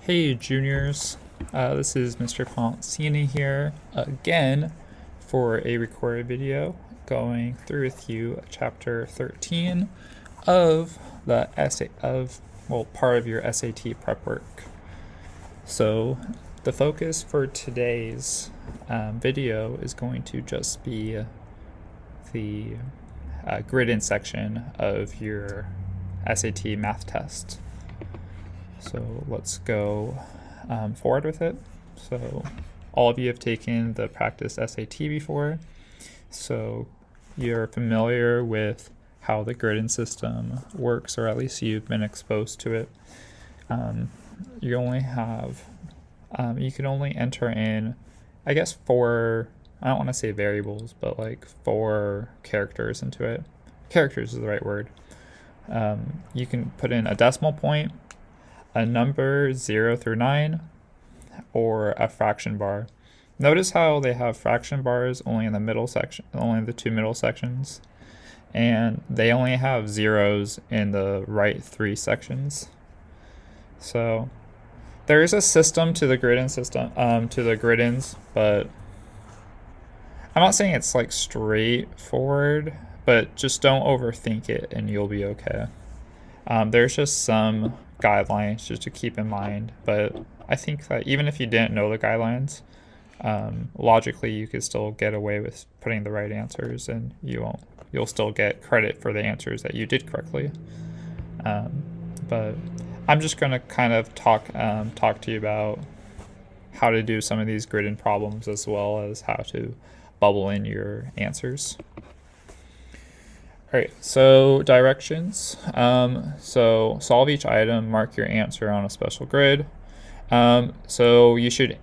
Hey juniors, this is Mr. Poncini here again for a recorded video going through with you chapter 13 of the part of your SAT prep work. So the focus for today's video is going to just be the grid-in section of your SAT math test. So let's go forward with it. So all of you have taken the practice SAT before, so you're familiar with how the grid-in system works, or at least you've been exposed to it. You only have, you can only enter in, I guess, four, I don't want to say variables, but like 4 characters into it. Characters is the right word. You can put in a decimal point, a number 0 through 9, or a fraction bar. Notice how they have fraction bars only in the middle section, only the 2 middle sections, and they only have zeros in the right 3 sections. So there is a system to the grid-in system, to the grid-ins, but I'm not saying it's like straightforward, but just don't overthink it and you'll be okay. There's just some guidelines just to keep in mind, but I think that even if you didn't know the guidelines, logically you could still get away with putting the right answers, and you'll still get credit for the answers that you did correctly. But I'm just going to kind of talk to you about how to do some of these grid-in problems, as well as how to bubble in your answers. All right, so directions. So solve each item, mark your answer on a special grid. So you should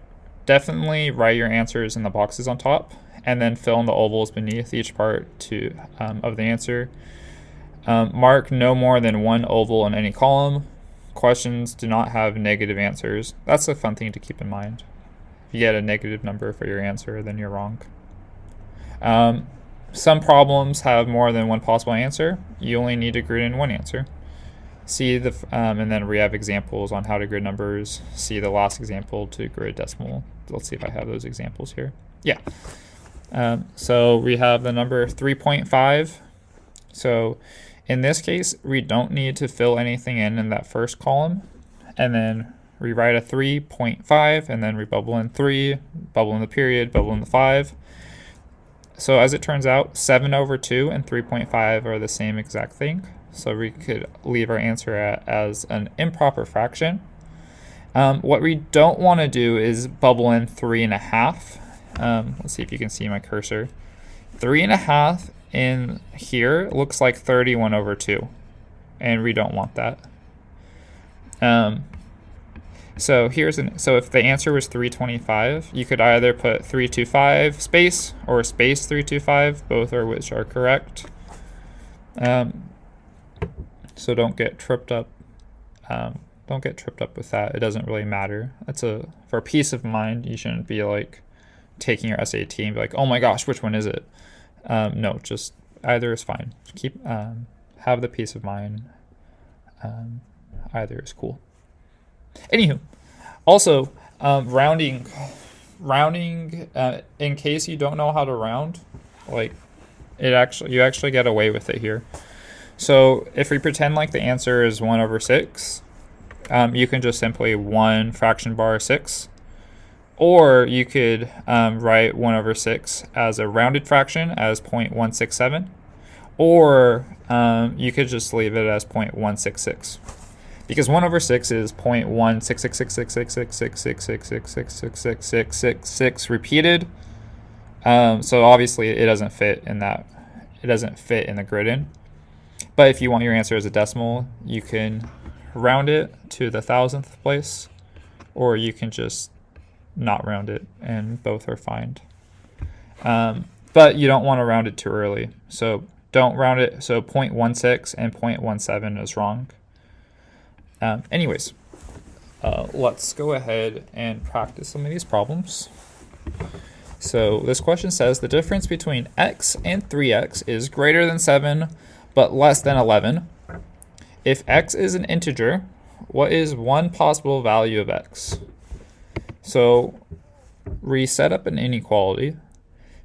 definitely write your answers in the boxes on top, and then fill in the ovals beneath each part of the answer. Mark no more than 1 oval in any column. Questions do not have negative answers. That's a fun thing to keep in mind. If you get a negative number for your answer, then you're wrong. Some problems have more than 1 possible answer. You only need to grid in 1 answer. See the and then we have examples on how to grid numbers. See the last example to grid decimal. Let's see if I have those examples here. Yeah. So we have the number 3.5. So in this case, we don't need to fill anything in that first column, and then we write a 3.5, and then we bubble in 3, bubble in the period, bubble in the 5. So as it turns out, 7 over 2 and 3.5 are the same exact thing. So we could leave our answer as an improper fraction. What we don't want to do is bubble in 3.5. Let's see if you can see my cursor. 3.5 in here looks like 31 over 2, and we don't want that. So so if the answer was 325, you could either put 325 space or space 325, both are which are correct. So don't get tripped up. Don't get tripped up with that. It doesn't really matter. For peace of mind, you shouldn't be like taking your SAT and be like, oh my gosh, which one is it? No, just either is fine. Keep have the peace of mind. Either is cool. Anywho, also rounding. In case you don't know how to round, like you actually get away with it here. So if we pretend like the answer is 1 over 6, you can just simply 1 fraction bar 6, or you could write 1 over 6 as a rounded fraction as 0.167, or you could just leave it as 0.166. Because 1 over 6 is 0.166666666666666 repeated. So obviously it doesn't fit in that. It doesn't fit in the grid-in. But if you want your answer as a decimal, you can round it to the 1,000th place, or you can just not round it, and both are fine. But you don't want to round it too early. So don't round it. So 0.16 and 0.17 is wrong. Anyways, let's go ahead and practice some of these problems. So this question says the difference between x and 3x is greater than 7 but less than 11. If x is an integer, what is one possible value of x? So we set up an inequality.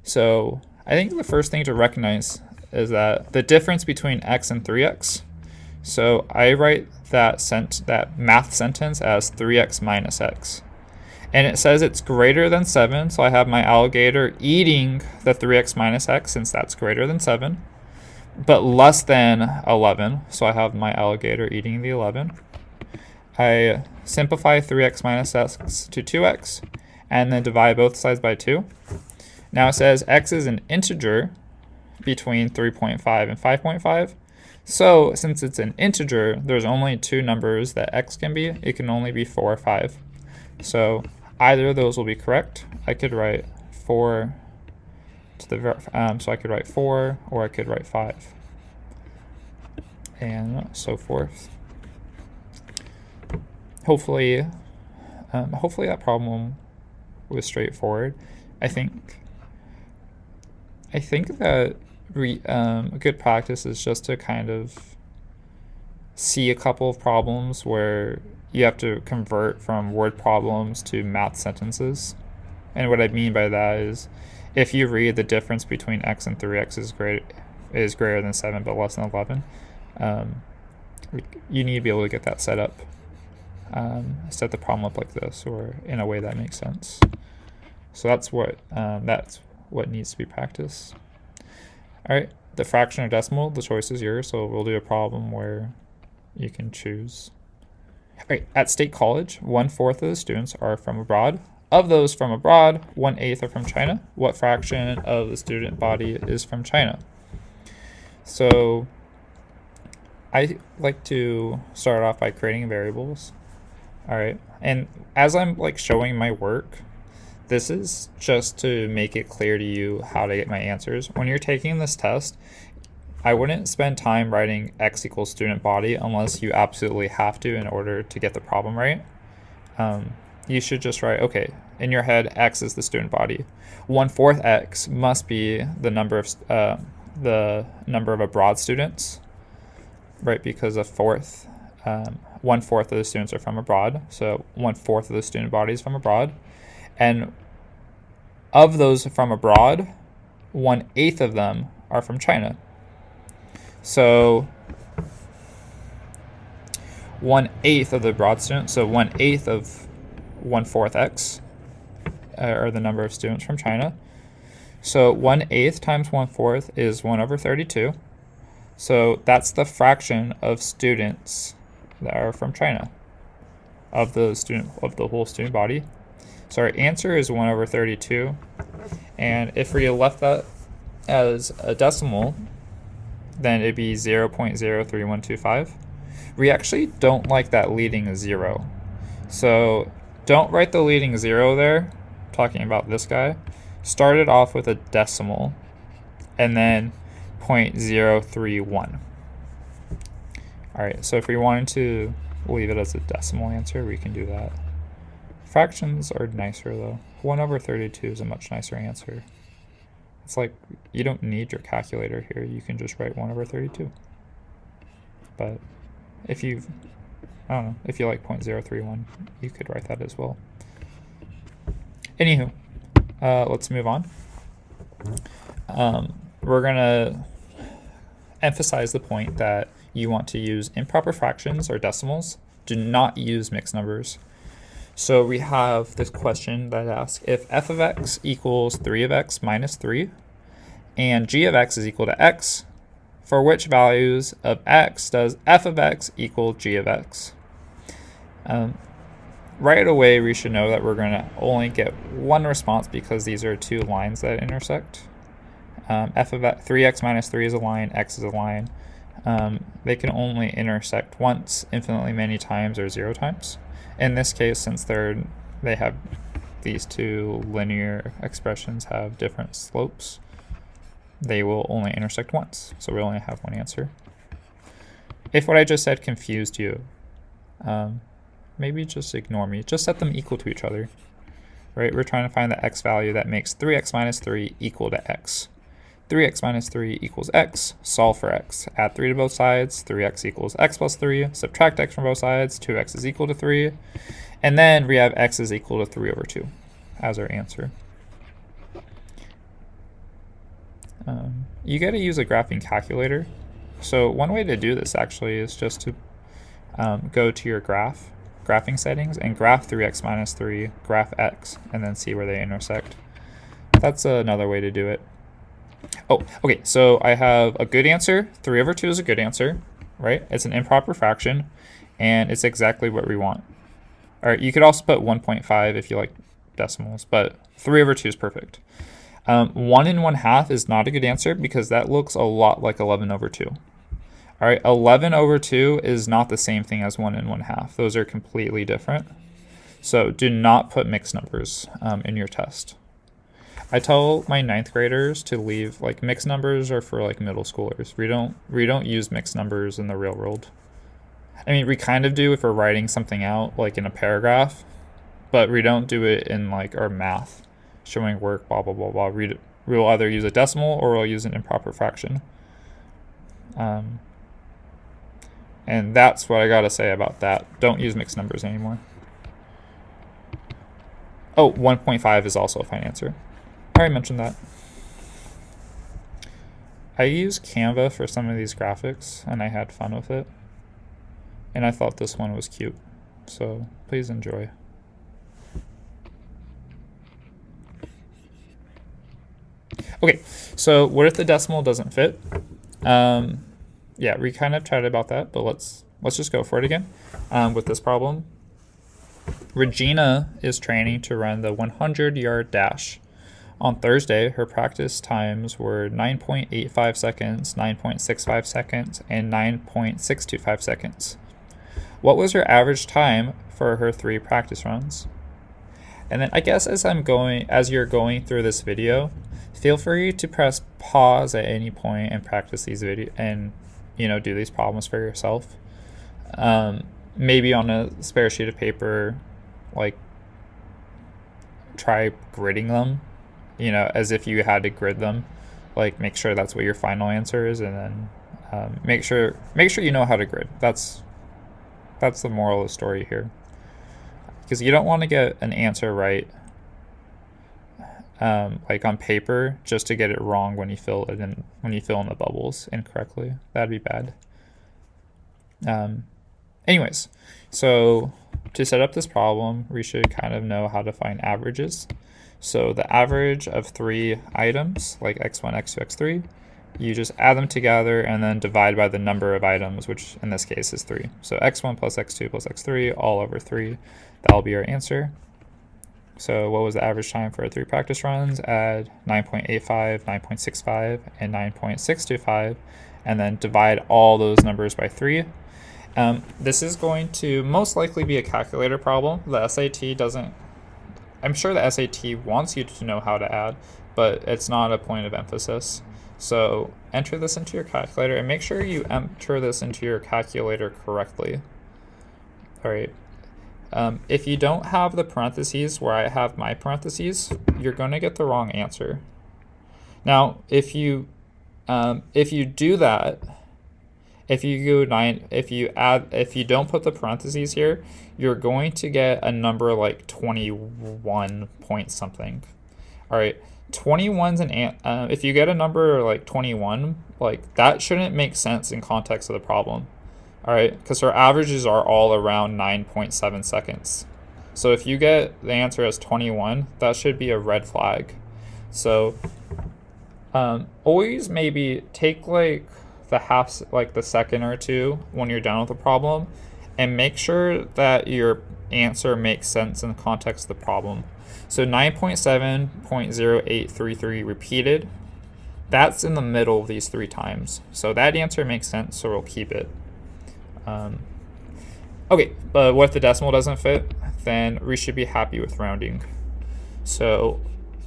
So I think the first thing to recognize is that the difference between x and 3x. So I write that math sentence as 3x minus x. And it says it's greater than 7, so I have my alligator eating the 3x minus x since that's greater than 7, but less than 11, so I have my alligator eating the 11. I simplify 3x minus x to 2x, and then divide both sides by 2. Now it says x is an integer between 3.5 and 5.5. So since it's an integer, there's only two numbers that x can be. It can only be 4 or 5. So either of those will be correct. I could write 4 to the so I could write 4, or I could write 5, and so forth. Hopefully that problem was straightforward. I think that a good practice is just to kind of see a couple of problems where you have to convert from word problems to math sentences. And what I mean by that is if you read the difference between x and 3x is greater than 7 but less than 11, you need to be able to get that set up. Set the problem up like this, or in a way that makes sense. So that's what needs to be practiced. All right, the fraction or decimal, the choice is yours. So we'll do a problem where you can choose. All right, at State College, 1/4 of the students are from abroad. Of those from abroad, 1/8 are from China. What fraction of the student body is from China? So I like to start off by creating variables. All right, and as I'm showing my work, this is just to make it clear to you how to get my answers. When you're taking this test, I wouldn't spend time writing x equals student body unless you absolutely have to in order to get the problem right. You should just write, okay, in your head, x is the student body. 1/4 x must be the number of abroad students, right? Because 1/4 of the students are from abroad, so 1/4 of the student body is from abroad. And of those from abroad, 1/8 of them are from China. So 1/8 of the abroad students, so 1/8 of 1/4 x are the number of students from China. So 1/8 times 1/4 is 1/32. So that's the fraction of students that are from China, of the whole student body. So our answer is 1/32, and if we left that as a decimal, then it'd be 0.03125. We actually don't like that leading 0, so don't write the leading 0 there. I'm talking about this guy. Start it off with a decimal, and then 0.031. All right, so if we wanted to leave it as a decimal answer, we can do that. Fractions are nicer though. 1/32 is a much nicer answer. It's like you don't need your calculator here. You can just write 1/32. But if you like 0.031, you could write that as well. Anywho, let's move on. We're gonna emphasize the point that you want to use improper fractions or decimals. Do not use mixed numbers. So we have this question that asks if f of x equals 3 of x minus 3 and g of x is equal to x, for which values of x does f of x equal g of x? Right away, we should know that we're going to only get one response because these are two lines that intersect. F of 3x minus 3 is a line, x is a line. They can only intersect once, infinitely many times, or 0 times. In this case, since they have these two linear expressions have different slopes, they will only intersect once. So we only have one answer. If what I just said confused you, maybe just ignore me. Just set them equal to each other. Right? We're trying to find the x value that makes 3x minus 3 equal to x. 3x minus 3 equals x, solve for x. Add 3 to both sides, 3x equals x plus 3, subtract x from both sides, 2x is equal to 3, and then we have x is equal to 3 over 2 as our answer. You got to use a graphing calculator. So one way to do this actually is just to go to your graphing settings, and graph 3x minus 3, graph x, and then see where they intersect. That's another way to do it. Oh, okay, so I have a good answer. 3 over 2 is a good answer, right? It's an improper fraction, and it's exactly what we want. All right, you could also put 1.5 if you like decimals, but 3 over 2 is perfect. 1 and 1/2 is not a good answer because that looks a lot like 11 over 2. All right, 11 over 2 is not the same thing as 1 and 1/2. Those are completely different. So do not put mixed numbers in your test. I tell my 9th graders to leave, like, mixed numbers are for like middle schoolers. We don't use mixed numbers in the real world. I mean, we kind of do if we're writing something out like in a paragraph, but we don't do it in like our math, showing work, blah, blah, blah, blah. We'll either use a decimal or we'll use an improper fraction. And that's what I gotta say about that. Don't use mixed numbers anymore. Oh, 1.5 is also a fine answer. I already mentioned that. I use Canva for some of these graphics, and I had fun with it. And I thought this one was cute, so please enjoy. Okay, so what if the decimal doesn't fit? Yeah, we kind of chatted about that, but let's just go for it again with this problem. Regina is training to run the 100-yard dash. On Thursday, her practice times were 9.85 seconds, 9.65 seconds, and 9.625 seconds. What was her average time for her 3 practice runs? And then I guess as you're going through this video, feel free to press pause at any point and practice these videos and do these problems for yourself. Maybe on a spare sheet of paper, like try gridding them. As if you had to grid them, like make sure that's what your final answer is, and then make sure you know how to grid. That's the moral of the story here, because you don't want to get an answer right, like on paper, just to get it wrong when you fill in the bubbles incorrectly. That'd be bad. Anyways, so to set up this problem, we should kind of know how to find averages. So the average of 3 items, like x1, x2, x3, you just add them together and then divide by the number of items, which in this case is 3. So x1 plus x2 plus x3 all over 3. That'll be our answer. So what was the average time for 3 practice runs? Add 9.85, 9.65, and 9.625, and then divide all those numbers by 3. This is going to most likely be a calculator problem. The SAT doesn't. I'm sure the SAT wants you to know how to add, but it's not a point of emphasis. So enter this into your calculator and make sure you enter this into your calculator correctly. All right. If you don't have the parentheses where I have my parentheses, you're going to get the wrong answer. Now, if you do that, if you don't put the parentheses here, you're going to get a number like 21 point something. All right, 21's if you get a number like 21, like that shouldn't make sense in context of the problem. All right, because our averages are all around 9.7 seconds. So if you get the answer as 21, that should be a red flag. So always maybe take like the second or two when you're done with the problem, and make sure that your answer makes sense in the context of the problem. So 9.7.0833 repeated, that's in the middle of these 3 times. So that answer makes sense, so we'll keep it. Okay, but what if the decimal doesn't fit? Then we should be happy with rounding. So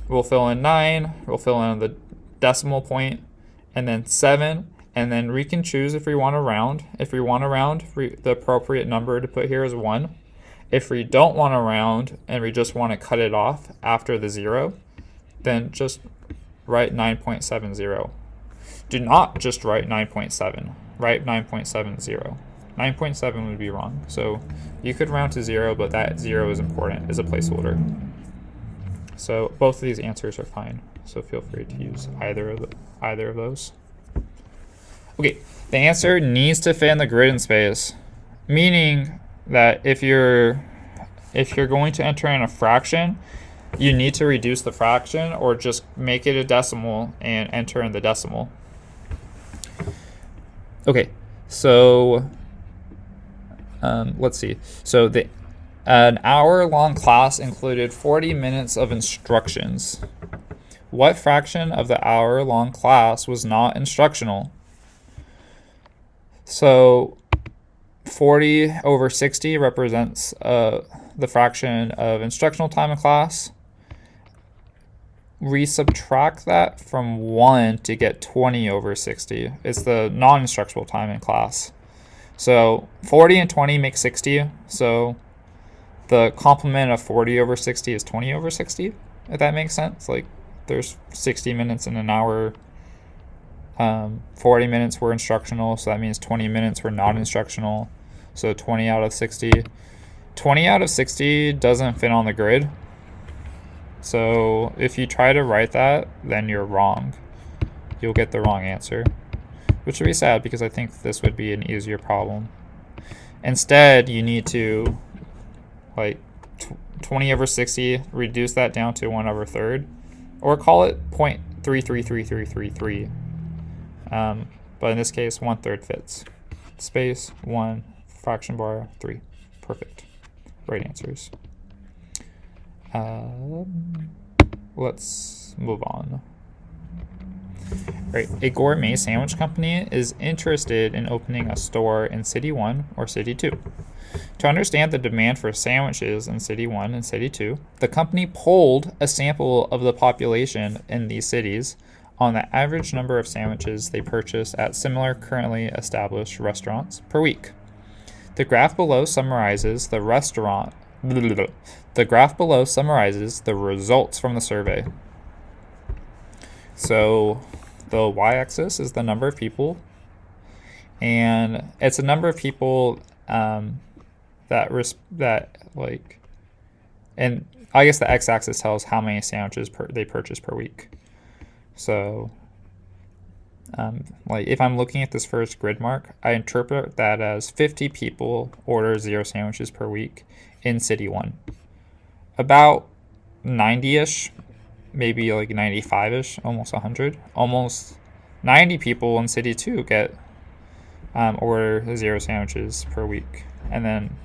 we'll fill in 9, we'll fill in the decimal point, and then 7, and then we can choose if we want to round. If we want to round, the appropriate number to put here is 1. If we don't want to round and we just want to cut it off after the 0, then just write 9.70. Do not just write 9.7. Write 9.70. 9.7 would be wrong. So you could round to 0, but that 0 is important as a placeholder. So both of these answers are fine. So feel free to use either of those. Okay, the answer needs to fit in the grid in space, meaning that if you're going to enter in a fraction, you need to reduce the fraction or just make it a decimal and enter in the decimal. Okay, so let's see. So an hour-long class included 40 minutes of instructions. What fraction of the hour-long class was not instructional? So 40 over 60 represents the fraction of instructional time in class. We subtract that from 1 to get 20 over 60. It's the non-instructional time in class. So 40 and 20 make 60. So the complement of 40 over 60 is 20 over 60, if that makes sense. Like there's 60 minutes in an hour. 40 minutes were instructional, so that means 20 minutes were not instructional. So 20 out of 60. 20 out of 60 doesn't fit on the grid. So if you try to write that, then you're wrong. You'll get the wrong answer, which would be sad because I think this would be an easier problem. Instead, you need to, like, 20 over 60, reduce that down to 1 over third, or call it 0.333333. But in this case, 1/3 fits. Space, 1, fraction bar, 3. Perfect. Right answers. Let's move on. Right, a gourmet sandwich company is interested in opening a store in City 1 or City 2. To understand the demand for sandwiches in City 1 and City 2, the company polled a sample of the population in these cities on the average number of sandwiches they purchase at similar currently established restaurants per week. The graph below summarizes the results from the survey. So the y-axis is the number of people, and it's a number of people and I guess the x-axis tells how many sandwiches they purchase per week. So like if I'm looking at this first grid mark, I interpret that as 50 people order 0 sandwiches per week in City 1. About 90-ish, maybe like 95-ish, almost 100, almost 90 people in City 2 get order 0 sandwiches per week. And then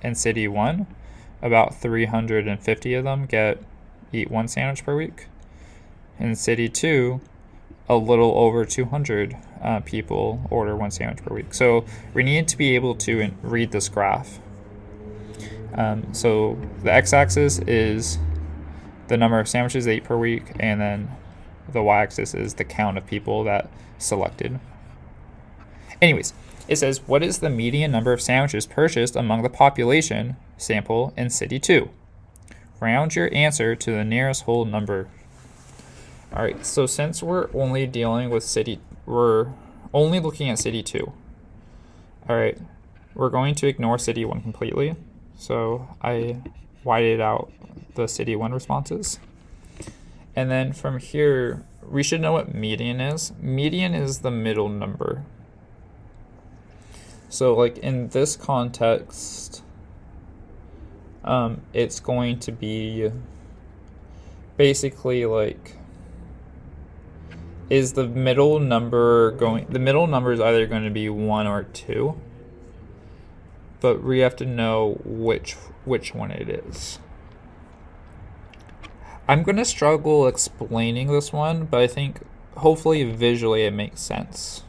in City 1, about 350 of them eat 1 sandwich per week. In City 2, a little over 200 people order 1 sandwich per week. So we need to be able to read this graph. So the x-axis is the number of sandwiches they eat per week, and then the y-axis is the count of people that selected. Anyways, it says, what is the median number of sandwiches purchased among the population sample in City 2? Round your answer to the nearest whole number. All right, so since we're only looking at City 2. All right, we're going to ignore City 1 completely. So I whited out the City 1 responses. And then from here, we should know what median is. Median is the middle number. So like in this context, it's going to be basically like, is the middle number the middle number is either going to be 1 or 2, but we have to know which one it is. I'm going to struggle explaining this one, but I think hopefully visually it makes sense.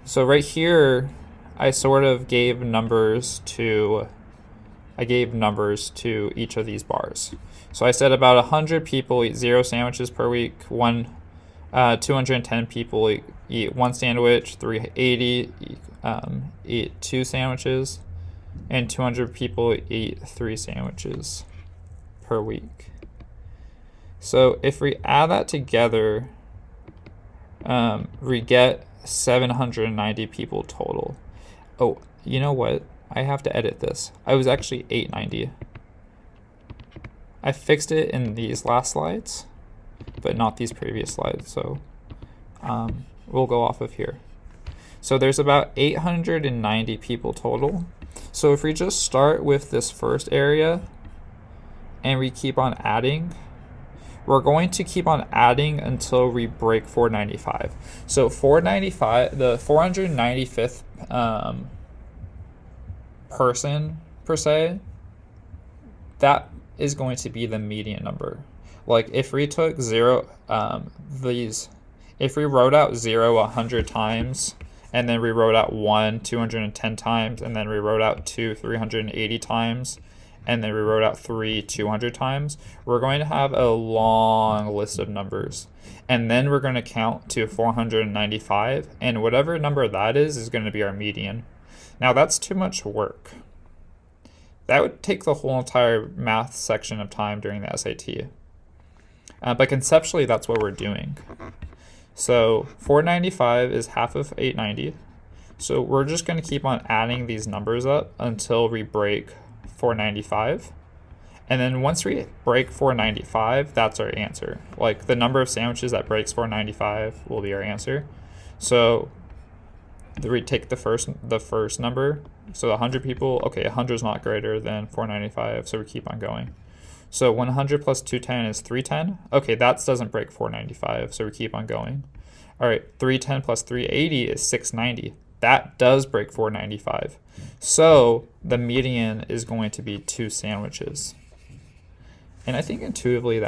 So right here, I sort of gave numbers to each of these bars. So I said about 100 people eat 0 sandwiches per week, 210 people eat 1 sandwich, 380 eat 2 sandwiches, and 200 people eat 3 sandwiches per week. So if we add that together, we get 790 people total. Oh, you know what? I have to edit this. I was actually 890. I fixed it in these last slides, but not these previous slides, so we'll go off of here. So there's about 890 people total. So if we just start with this first area and we keep on adding, we're going to keep on adding until we break 495. So 495, the 495th person per se, that is going to be the median number. Like if we took if we wrote out 0 100 times, and then we wrote out 1 210 times, and then we wrote out 2 380 times, and then we wrote out 3 200 times, we're going to have a long list of numbers. And then we're going to count to 495, and whatever number that is going to be our median. Now that's too much work. That would take the whole entire math section of time during the SAT. But conceptually, that's what we're doing. So 495 is half of 890. So we're just going to keep on adding these numbers up until we break 495. And then once we break 495, that's our answer. Like the number of sandwiches that breaks 495 will be our answer. So we take the first number. So 100 people, okay, 100 is not greater than 495, so we keep on going. So 100 plus 210 is 310. Okay, that doesn't break 495, so we keep on going. All right, 310 plus 380 is 690. That does break 495. So the median is going to be 2 sandwiches. And I think intuitively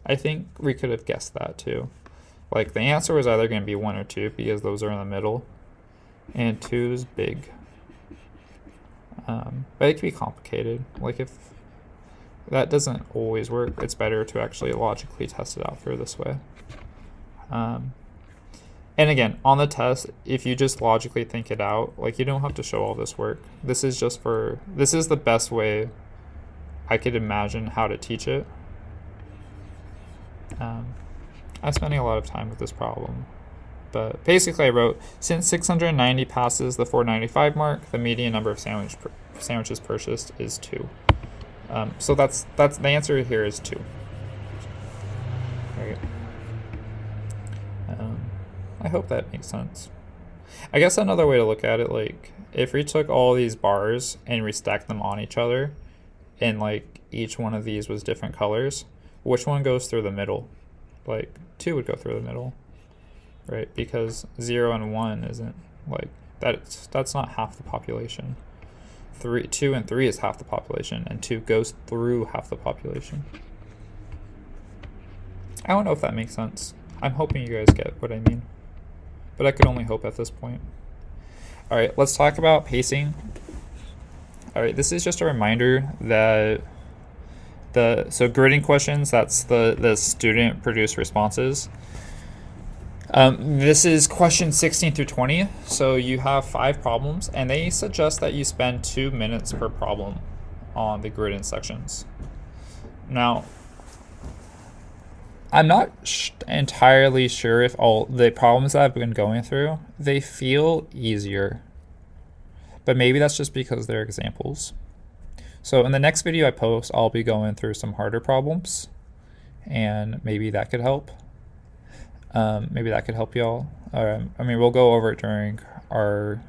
I think we could have guessed that too. Like the answer was either going to be 1 or 2 because those are in the middle. And 2 is big. But it can be complicated. Like if that doesn't always work, it's better to actually logically test it out through this way. And again, on the test, if you just logically think it out, like you don't have to show all this work. This is the best way I could imagine how to teach it. I'm spending a lot of time with this problem. But basically I wrote, since 690 passes the 495 mark, the median number of sandwiches purchased is 2. So that's the answer here is 2. Right. I hope that makes sense. I guess another way to look at it, like if we took all these bars and we stacked them on each other, and like each one of these was different colors, which one goes through the middle? Like 2 would go through the middle. Right, because 0 and 1 isn't like that's not half the population. 2 and 3 is half the population, and 2 goes through half the population. I don't know if that makes sense. I'm hoping you guys get what I mean, but I could only hope at this point. All right, let's talk about pacing. All right, this is just a reminder that so grading questions, that's the student produced responses. This is question 16 through 20. So you have 5 problems, and they suggest that you spend 2 minutes per problem on the grading sections. Now, I'm not entirely sure if all the problems that I've been going through, they feel easier, but maybe that's just because they're examples. So in the next video I post, I'll be going through some harder problems, and maybe that could help. Maybe that could help y'all. I mean, we'll go over it during our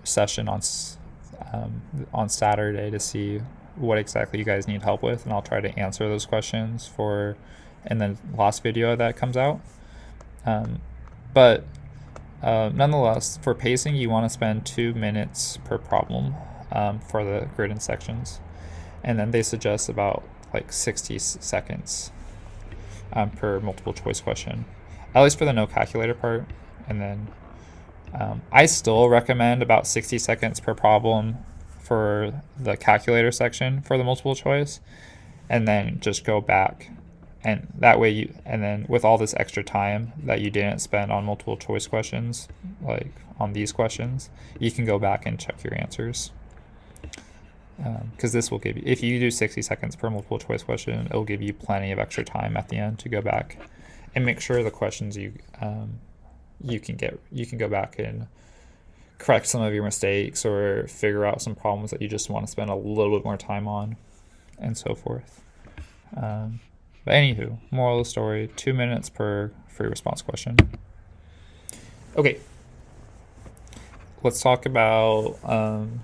session on Saturday to see what exactly you guys need help with, and I'll try to answer those questions in the last video that comes out. But nonetheless, for pacing, you want to spend 2 minutes per problem for the grading sections, and then they suggest about like 60 seconds per multiple choice question, at least for the no calculator part. And then I still recommend about 60 seconds per problem for the calculator section for the multiple choice, and then just go back, and that way and then with all this extra time that you didn't spend on multiple choice questions, like on these questions, you can go back and check your answers. because this will give you, if you do 60 seconds per multiple choice question, it'll give you plenty of extra time at the end to go back and make sure the questions you can go back and correct some of your mistakes or figure out some problems that you just want to spend a little bit more time on, and so forth. But anywho, moral of the story, 2 minutes per free response question. Okay, let's talk about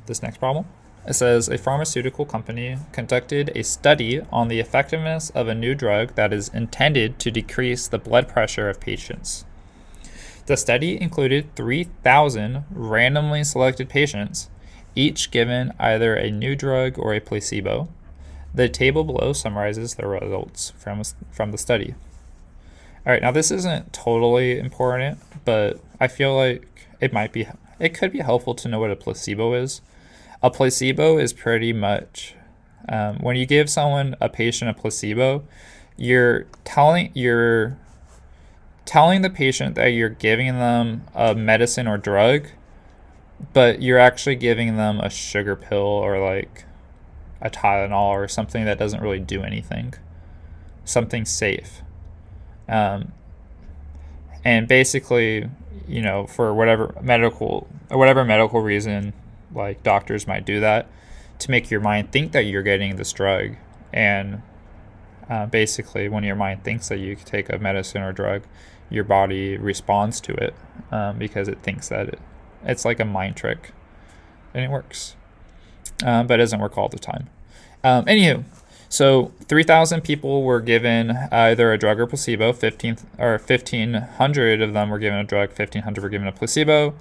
this next problem. It says a pharmaceutical company conducted a study on the effectiveness of a new drug that is intended to decrease the blood pressure of patients. The study included 3,000 randomly selected patients, each given either a new drug or a placebo. The table below summarizes the results from the study. All right, now this isn't totally important, but I feel like it could be helpful to know what a placebo is. A placebo is pretty much, when you give a patient a placebo, you're telling the patient that you're giving them a medicine or drug, but you're actually giving them a sugar pill or like a Tylenol or something that doesn't really do anything, something safe. And basically, for whatever medical reason, like doctors might do that to make your mind think that you're getting this drug. And basically, when your mind thinks that you take a medicine or drug, your body responds to it because it thinks that it's like a mind trick, and it works, but it doesn't work all the time. Anywho, so 3,000 people were given either a drug or placebo. 1,500 of them were given a drug, 1,500 were given a placebo,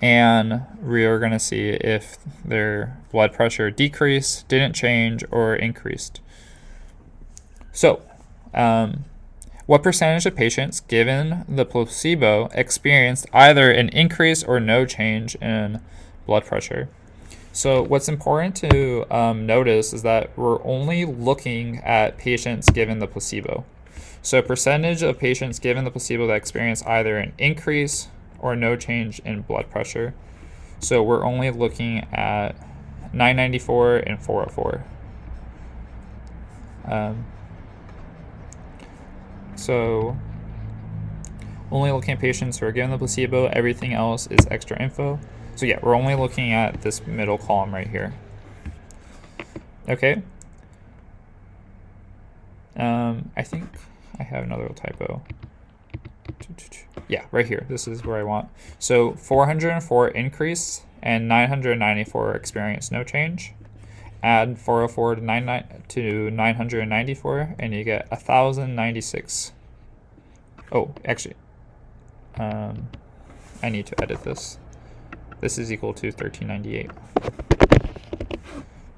and we are going to see if their blood pressure decreased, didn't change, or increased. So, what percentage of patients given the placebo experienced either an increase or no change in blood pressure? So what's important to notice is that we're only looking at patients given the placebo. So percentage of patients given the placebo that experience either an increase or no change in blood pressure. So we're only looking at 994 and 404. So only looking at patients who are given the placebo, everything else is extra info. So yeah, we're only looking at this middle column right here. Okay. I think I have another typo. Yeah, right here. This is where I want. So 404 increase and 994 experience no change. Add 404 to 994 and you get 1,096. Oh, actually, I need to edit this. This is equal to 1398.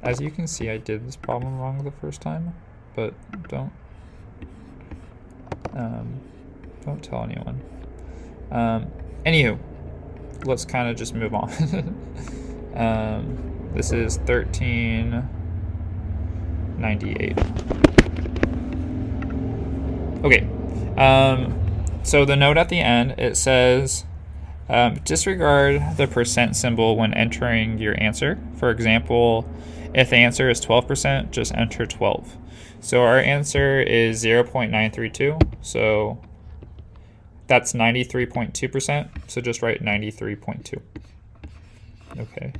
As you can see, I did this problem wrong the first time, but don't tell anyone. Anywho, let's kind of just move on. This is 1398. Okay. So the note at the end, it says, disregard the percent symbol when entering your answer. For example, if the answer is 12%, just enter 12. So our answer is 0.932. So that's 93.2%. So just write 93.2. Okay.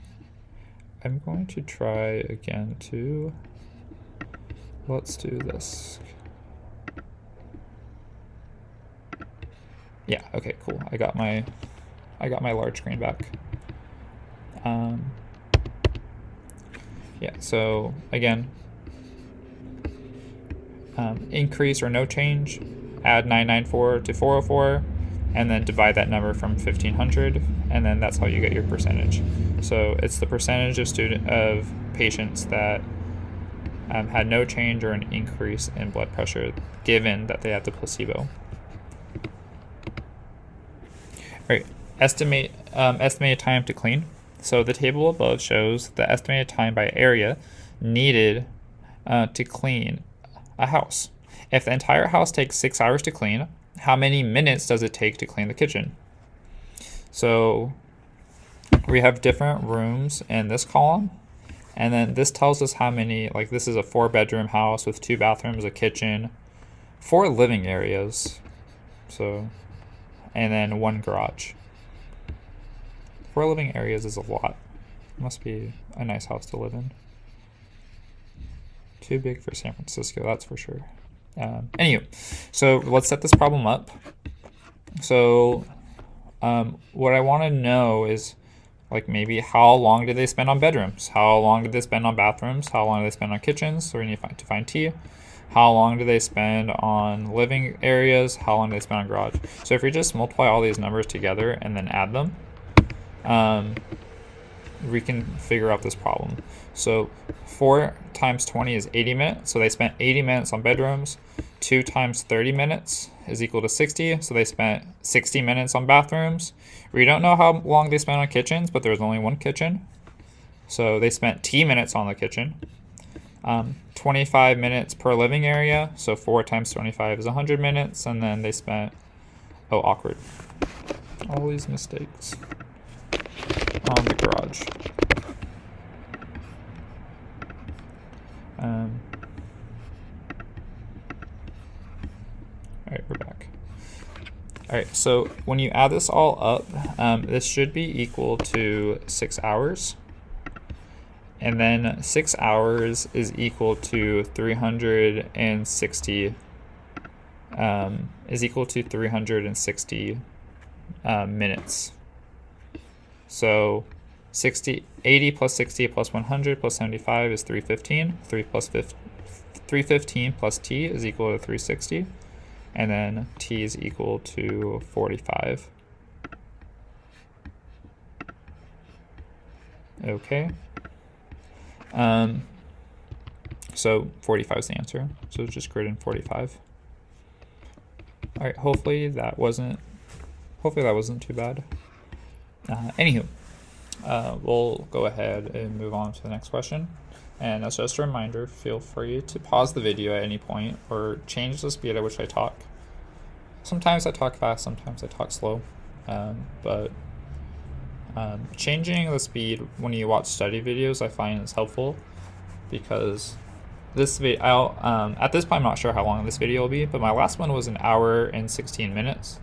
I'm going to try again too. Let's do this. Yeah, okay, cool. I got my large screen back. Yeah, so again, increase or no change, add 994 to 404, and then divide that number from 1,500, and then that's how you get your percentage. So it's the percentage of patients that had no change or an increase in blood pressure given that they had the placebo. All right, estimated time to clean. So the table above shows the estimated time by area needed to clean a house. If the entire house takes 6 hours to clean, how many minutes does it take to clean the kitchen? So we have different rooms in this column, And then this tells us how many, like this is a 4-bedroom house with 2 bathrooms, a kitchen, 4 living areas. So, and then 1 garage. 4 living areas is a lot. Must be a nice house to live in. Too big for San Francisco, that's for sure. Anywho, so let's set this problem up. So what I want to know is, like, maybe how long did they spend on bedrooms? How long did they spend on bathrooms? How long did they spend on kitchens? So we need to find T. How long do they spend on living areas? How long do they spend on garage? So if we just multiply all these numbers together and then add them, we can figure out this problem. So 4 times 20 is 80 minutes. So they spent 80 minutes on bedrooms. 2 times 30 minutes is equal to 60. So they spent 60 minutes on bathrooms. We don't know how long they spent on kitchens, but there's only 1 kitchen. So they spent T minutes on the kitchen. 25 minutes per living area. So 4 times 25 is 100 minutes. And then they spent, oh, awkward. All these mistakes on the garage. All right, we're back. All right, so when you add this all up, this should be equal to 6 hours. And then 6 hours is equal to 360, minutes. So 80 plus 60 plus 100 plus 75 is 315. 315 plus T is equal to 360. And then T is equal to 45. Okay. So 45 is the answer. So just grid in 45. All right. Hopefully that wasn't too bad. Anywho, we'll go ahead and move on to the next question. And as just a reminder, feel free to pause the video at any point or change the speed at which I talk. Sometimes I talk fast, sometimes I talk slow, but changing the speed when you watch study videos I find is helpful, because this video, at this point I'm not sure how long this video will be, but my last one was 1 hour and 16 minutes,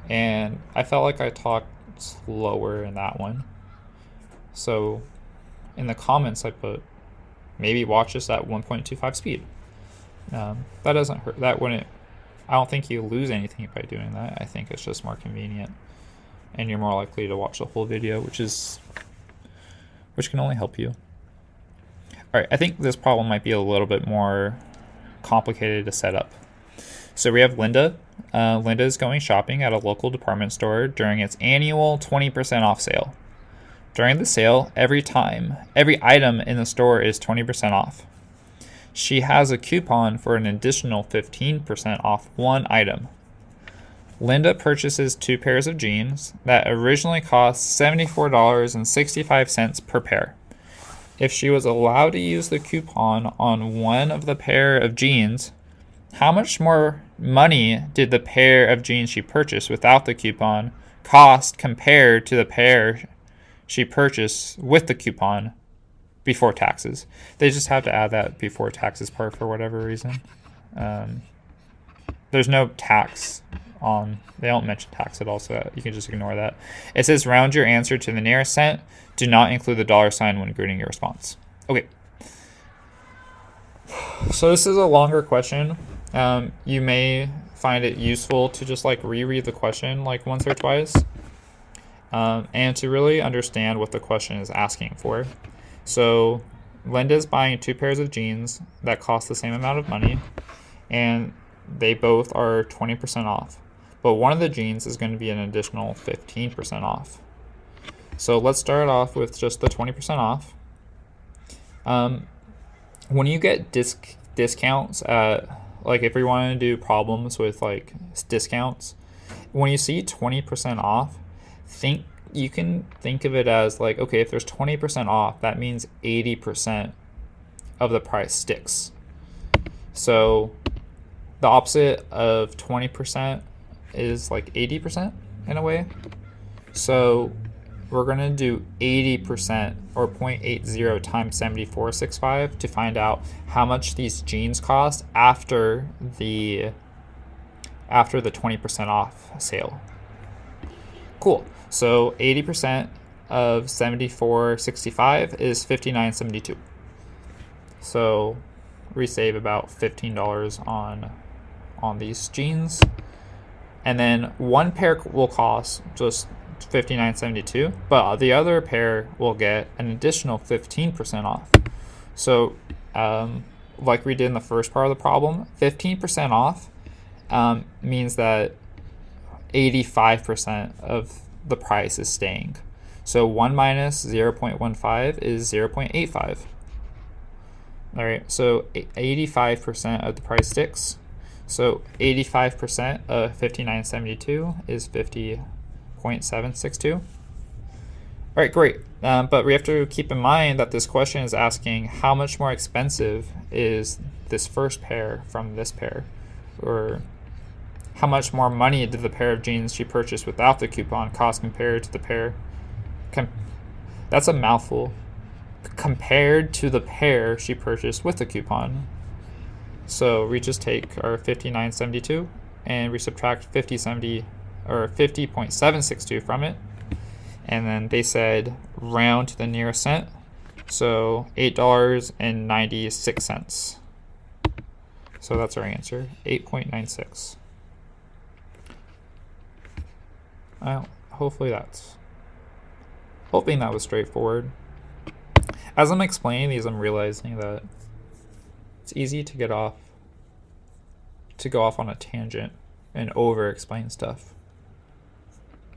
and I felt like I talked slower in that one. So in the comments I put, maybe watch this at 1.25 speed. That doesn't hurt. That wouldn't, I don't think you lose anything by doing that. I think it's just more convenient, and you're more likely to watch the whole video, which can only help you. All right, I think this problem might be a little bit more complicated to set up. So we have Linda. Linda is going shopping at a local department store during its annual 20% off sale. During the sale, every item in the store is 20% off. She has a coupon for an additional 15% off 1 item. Linda purchases 2 pairs of jeans that originally cost $74.65 per pair. If she was allowed to use the coupon on one of the pair of jeans, how much more money did the pair of jeans she purchased without the coupon cost compared to the pair she purchased with the coupon before taxes? They just have to add that before taxes part for whatever reason. There's no tax on, they don't mention tax at all, so you can just ignore that. It says round your answer to the nearest cent. Do not include the $sign when grading your response. Okay. So this is a longer question. You may find it useful to just like reread the question like once or twice, and to really understand what the question is asking for. So Linda's buying 2 pairs of jeans that cost the same amount of money, and they both are 20% off. But one of the jeans is going to be an additional 15% off. So let's start off with just the 20% off. When you get discounts at, like if we want to do problems with like discounts, when you see 20% off, you can think of it as like, okay, if there's 20% off, that means 80% of the price sticks. So the opposite of 20% is like 80% in a way. So we're going to do 80% or 0.80 times 74.65 to find out how much these jeans cost after the 20% off sale. Cool. So 80% of 74.65 is 59.72. So we save about $15 on these jeans. And then one pair will cost just $59.72, but the other pair will get an additional 15% off. So like we did in the first part of the problem, 15% off means that 85% of the price is staying. So 1 minus 0.15 is 0.85. All right, so 85% of the price sticks. So 85% of 59.72 is 50.762. All right, great. But we have to keep in mind that this question is asking how much more expensive is this first pair from this pair, or how much more money did the pair of jeans she purchased without the coupon cost compared to the pair. That's a mouthful. Compared to the pair she purchased with the coupon. So we just take our 59.72 and we subtract 50.762 from it. And then they said round to the nearest cent. So $8.96. So that's our answer, 8.96. Well, hoping that was straightforward. As I'm explaining these, I'm realizing that it's easy to go off on a tangent and over explain stuff.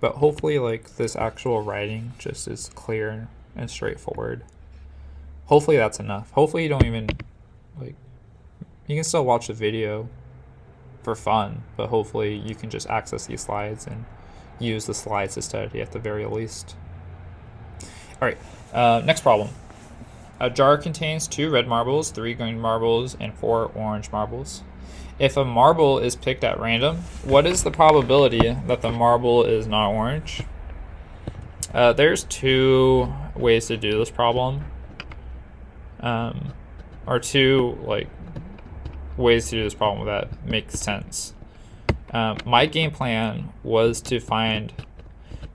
But hopefully like this actual writing just is clear and straightforward. Hopefully that's enough. Hopefully you don't even you can still watch the video for fun, but hopefully you can just access these slides and use the slides to study at the very least. All right, next problem. A jar contains 2 red marbles, 3 green marbles, and 4 orange marbles. If a marble is picked at random, what is the probability that the marble is not orange? There's 2 ways to do this problem, or 2 ways to do this problem that make sense. My game plan was to find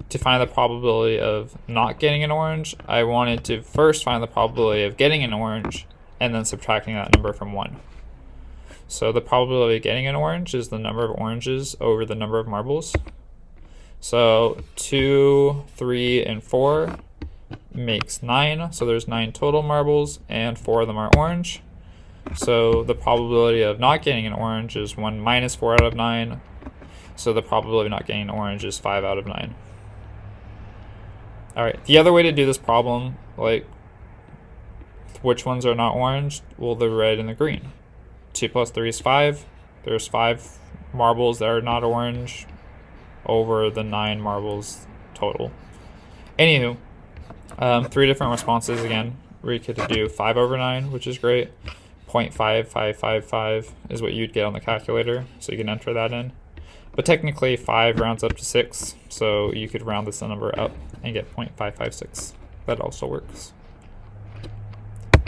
the probability of not getting an orange. I wanted to first find the probability of getting an orange and then subtracting that number from 1. So the probability of getting an orange is the number of oranges over the number of marbles. So 2, 3, and 4 makes 9. So there's 9 total marbles and 4 of them are orange. So the probability of not getting an orange is 1 minus 4 out of 9. So the probability of not getting an orange is 5 out of 9. All right, the other way to do this problem, which ones are not orange? Well, the red and the green. 2 plus 3 is 5. There's 5 marbles that are not orange over the 9 marbles total. Anywho, 3 different responses again. We could do 5 over 9, which is great. 0.5555 is what you'd get on the calculator, so you can enter that in. But technically 5 rounds up to 6, so you could round this number up and get 0.556. That also works.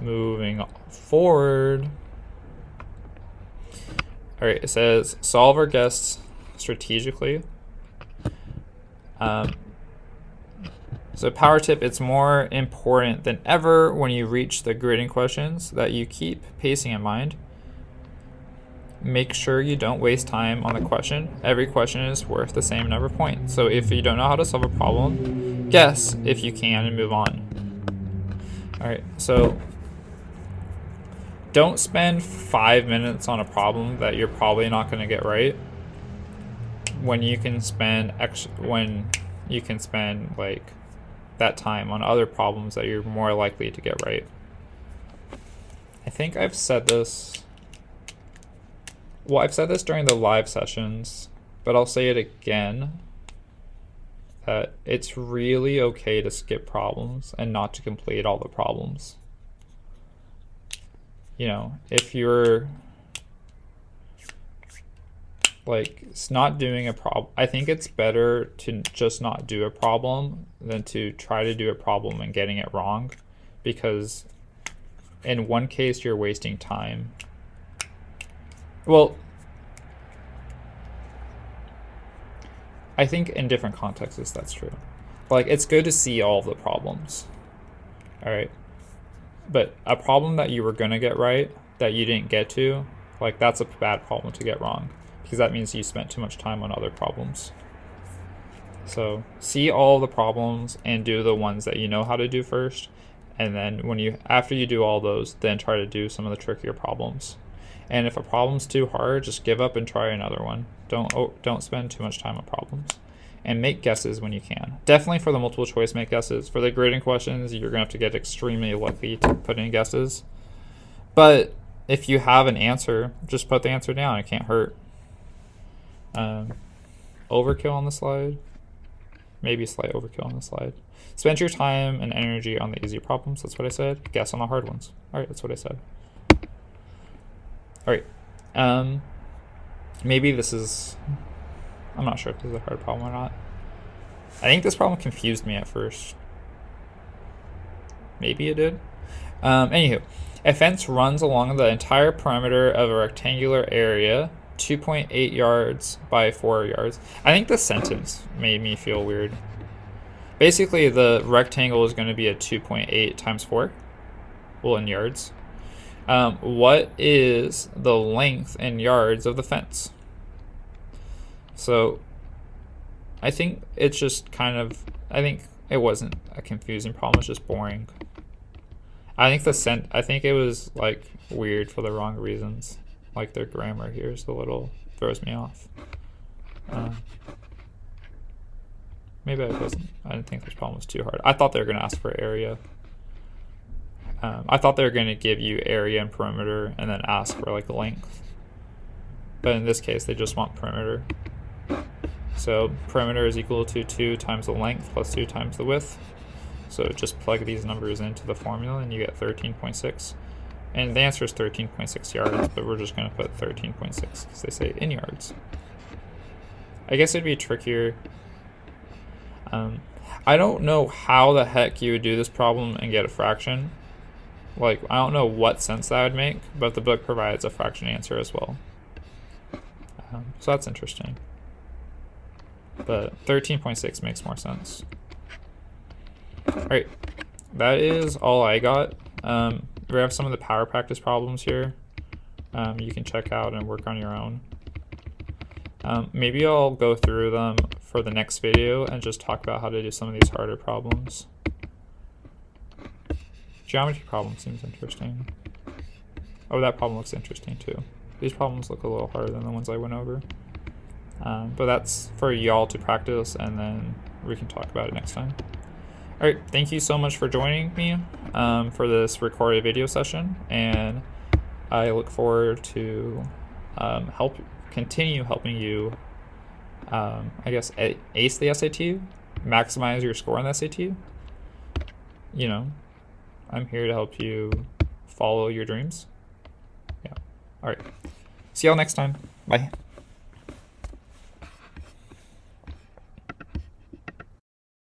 Moving forward. All right, it says solve or guess strategically. So power tip, it's more important than ever when you reach the grading questions that you keep pacing in mind. Make sure you don't waste time on the question. Every question is worth the same number of points. So if you don't know how to solve a problem, guess if you can and move on. All right, so don't spend 5 minutes on a problem that you're probably not going to get right when you can spend that time on other problems that you're more likely to get right. I think I've said this. Well, I've said this during the live sessions, but I'll say it again, that it's really okay to skip problems and not to complete all the problems. You know, if you're like, it's not doing a problem. I think it's better to just not do a problem than to try to do a problem and getting it wrong, because in one case you're wasting time. Well, I think in different contexts that's true. Like, it's good to see all of the problems, all right? But a problem that you were gonna get right that you didn't get to, like, that's a bad problem to get wrong, because that means you spent too much time on other problems. So see all the problems and do the ones that you know how to do first, and then after you do all those, then try to do some of the trickier problems. And if a problem's too hard, just give up and try another one. Don't spend too much time on problems. And make guesses when you can. Definitely for the multiple choice, make guesses. For the grading questions, you're gonna have to get extremely lucky to put in guesses. But if you have an answer, just put the answer down. It can't hurt. Overkill on the slide. Maybe slight overkill on the slide. Spend your time and energy on the easy problems. That's what I said. Guess on the hard ones. All right, that's what I said. All right. Maybe this is... I'm not sure if this is a hard problem or not. I think this problem confused me at first. Maybe it did. Anywho, a fence runs along the entire perimeter of a rectangular area, 2.8 yards by 4 yards. I think this sentence made me feel weird. Basically, the rectangle is going to be a 2.8 times 4, well, in yards. What is the length in yards of the fence? So I think it's just kind of, I think it wasn't a confusing problem, it's just boring. I think it was like weird for the wrong reasons. Like their grammar here is a little, throws me off. Maybe I didn't think this problem was too hard. I thought they were going to ask for area. I thought they were going to give you area and perimeter and then ask for like length. But in this case, they just want perimeter. So perimeter is equal to 2 times the length plus 2 times the width. So just plug these numbers into the formula and you get 13.6. And the answer is 13.6 yards, but we're just going to put 13.6 because they say in yards. I guess it'd be trickier. I don't know how the heck you would do this problem and get a fraction. Like, I don't know what sense that would make, but the book provides a fraction answer as well. So that's interesting. But 13.6 makes more sense. Alright, that is all I got. We have some of the power practice problems here. You can check out and work on your own. Maybe I'll go through them for the next video and just talk about how to do some of these harder problems. Geometry problem seems interesting. Oh, that problem looks interesting too. These problems look a little harder than the ones I went over. But that's for y'all to practice, and then we can talk about it next time. Alright, thank you so much for joining me for this recorded video session, and I look forward to continue helping you, I guess, ace the SAT, maximize your score on the SAT. You know, I'm here to help you follow your dreams. Yeah. Alright. See y'all next time. Bye.